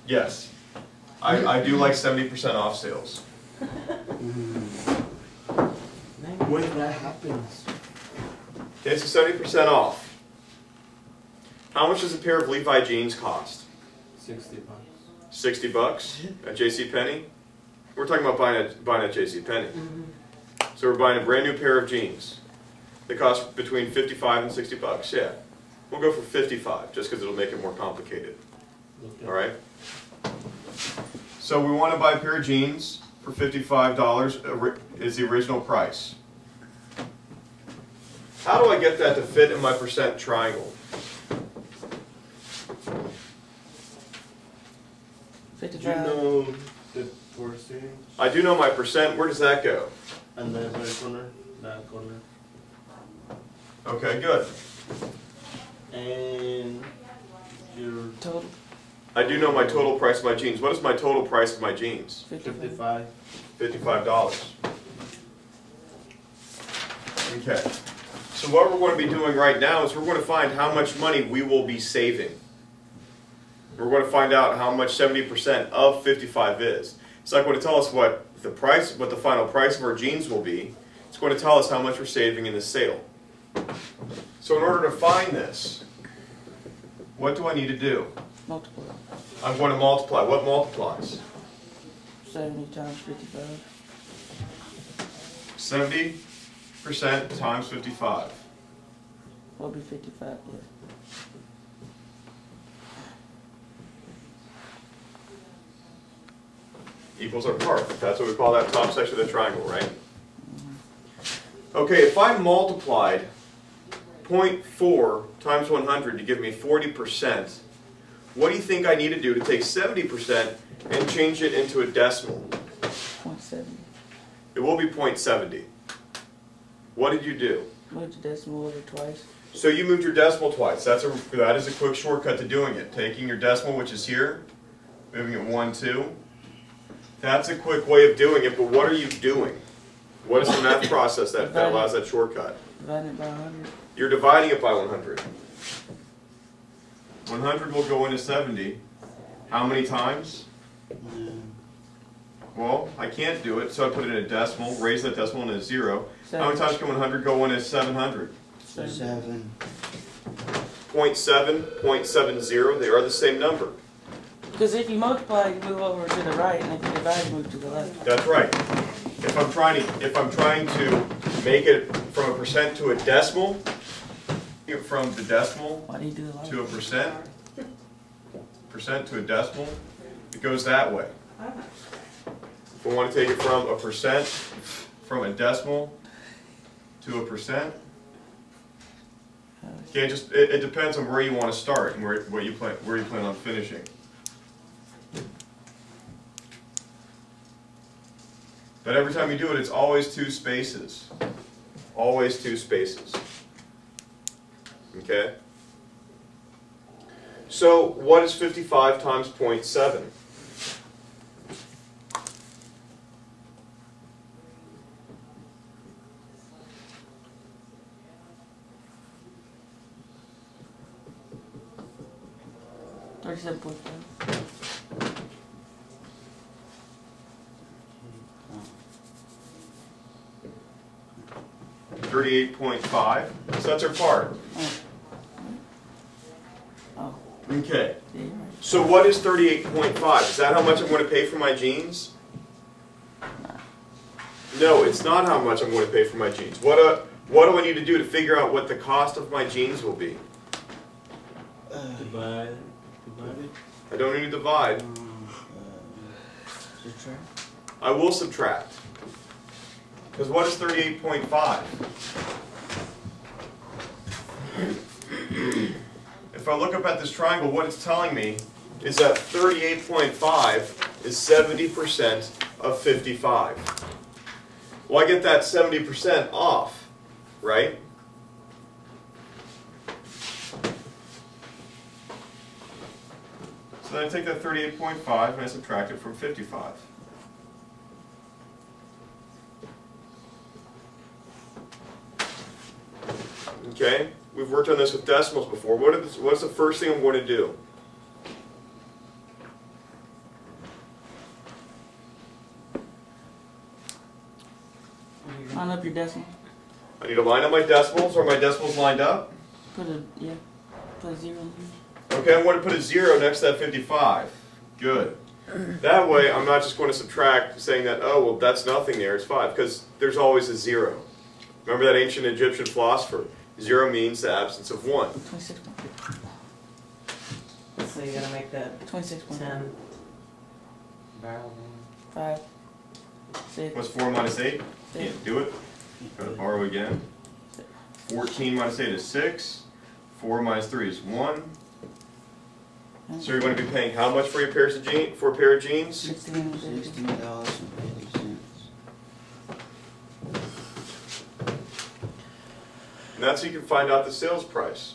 Yes. I do like 70% off sales. When that happens. Okay, so 70% off. How much does a pair of Levi jeans cost? $60. 60 bucks at JCPenney? We're talking about buying at JCPenney. So we're buying a brand new pair of jeans. They cost between 55 and 60 bucks, yeah. We'll go for 55, just because it'll make it more complicated. Okay. All right? So we want to buy a pair of jeans for $55 is the original price. How do I get that to fit in my percent triangle? 55. Do you know the percentage? I do know my percent. Where does that go? And the right corner, that corner. Okay, good. And your Total. I do know my total price of my jeans. What is my total price of my jeans? 55. $55. Okay. So what we're going to be doing right now is we're going to find how much money we will be saving. We're going to find out how much 70% of 55 is. It's not going to tell us what the final price of our jeans will be. It's going to tell us how much we're saving in the sale. So in order to find this, what do I need to do? Multiply. I'm going to multiply. What multiplies? 70 times 55. 70% times 55. Will be 55, yeah. Equals our part. That's what we call that top section of the triangle, right? Okay, if I multiplied 0.4 times 100 to give me 40%, what do you think I need to do to take 70% and change it into a decimal? 0.70. It will be 0.70. What did you do? Moved the decimal over twice. So you moved your decimal twice. That is a quick shortcut to doing it. Taking your decimal, which is here, moving it 1, 2. That's a quick way of doing it, but what are you doing? What is the math process that allows that shortcut? Dividing it by 100. You're dividing it by 100. 100 will go into 70. How many times? Well, I can't do it, so I put it in a decimal, raise that decimal into a 0. How many times can 100 go into 700? 7. 0.7, 0.70, they are the same number. Because if you multiply, you move over to the right, and if you divide, you move to the left. That's right. If I'm trying to make it from a percent to a decimal, from the decimal Why do you do it like to a percent to a decimal, it goes that way. If we want to take it from a percent, from a decimal to a percent, okay, it depends on where you want to start and where you plan on finishing. But every time you do it, it's always 2 spaces. Always 2 spaces. Okay? So, what is 55 times 0.7? $37.5. 38.5. So that's our part. Oh. Okay. Yeah, you're right. So what is 38.5? Is that how much I'm going to pay for my jeans? No, it's not how much I'm going to pay for my jeans. What do I need to do to figure out what the cost of my jeans will be? Divide. I don't need to divide. Subtract. I will subtract. Because what is 38.5? If I look up at this triangle, what it's telling me is that 38.5 is 70% of 55. Well, I get that 70% off, right? So then I take that 38.5 and I subtract it from 55. Okay, we've worked on this with decimals before. What's the first thing I'm going to do? Line up your decimal. I need to line up my decimals. Are my decimals lined up? Put a zero in here. Okay, I'm going to put a 0 next to that 55. Good. That way, I'm not just going to subtract, saying that, oh, well, that's nothing there, it's 5, because there's always a 0. Remember that ancient Egyptian philosopher? 0 means the absence of 1. 26. So you're gonna make that 26. 10 barrel. 5. 6. What's 4 minus 8? Can't do it. Gotta borrow again. 14 minus 8 is 6. 4 minus 3 is 1. So you're going to be paying how much for your pair of jeans? $16.50. And that's so you can find out the sales price.